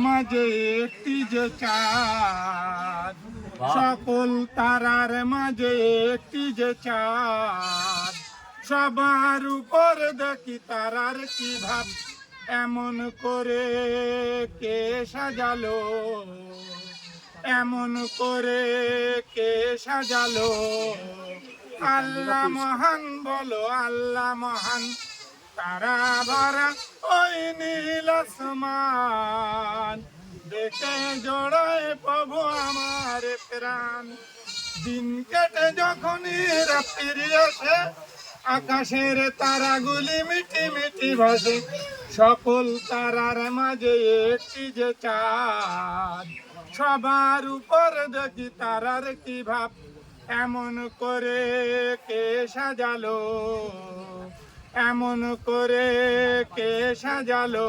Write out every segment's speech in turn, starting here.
মাঝে একটি যে চাঁদ, সকল তারার মাঝে একটি যে চাঁদ, সবার উপর দেখি তারার কি ভাব, এমন করে কে সাজালো, এমন করে কে সাজালো। আল্লাহ মহান, বলো আল্লাহ মহান। তারা ভরা ওই নীল আসমান, দেখে জড়ায় প্রভু আমার প্রাণ। দিন কেটে যখনই রাত্রি আসে, আকাশের তারাগুলি মিটি মিটি ভাসে, সকল তারার মাঝে একটি যে চাঁদ, সবার উপর দেখি তারার কি ভাব, এমন করে কে সাজালো, এমন করে কে সাজালো।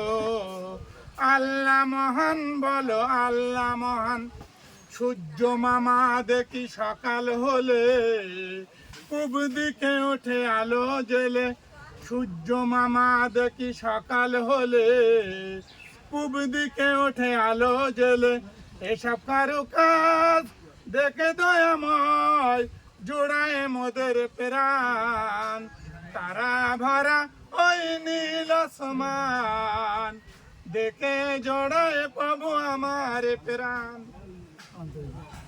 আল্লাহ মহান, বলো আল্লাহ মহান। সূর্য মামা দেখি সকাল হলে পূব দিকে ওঠে আলো জেলে, সূর্য মামা দেখি সকাল হলে পূব দিকে ওঠে আলো জেলে। এসব কারুকাজ দেখে দয়াময় জোড়ায় মোদের প্রাণ, তারা ভরা ওই নীল আসমান, দেখে জড়ায় প্রভু আমার প্রাণ।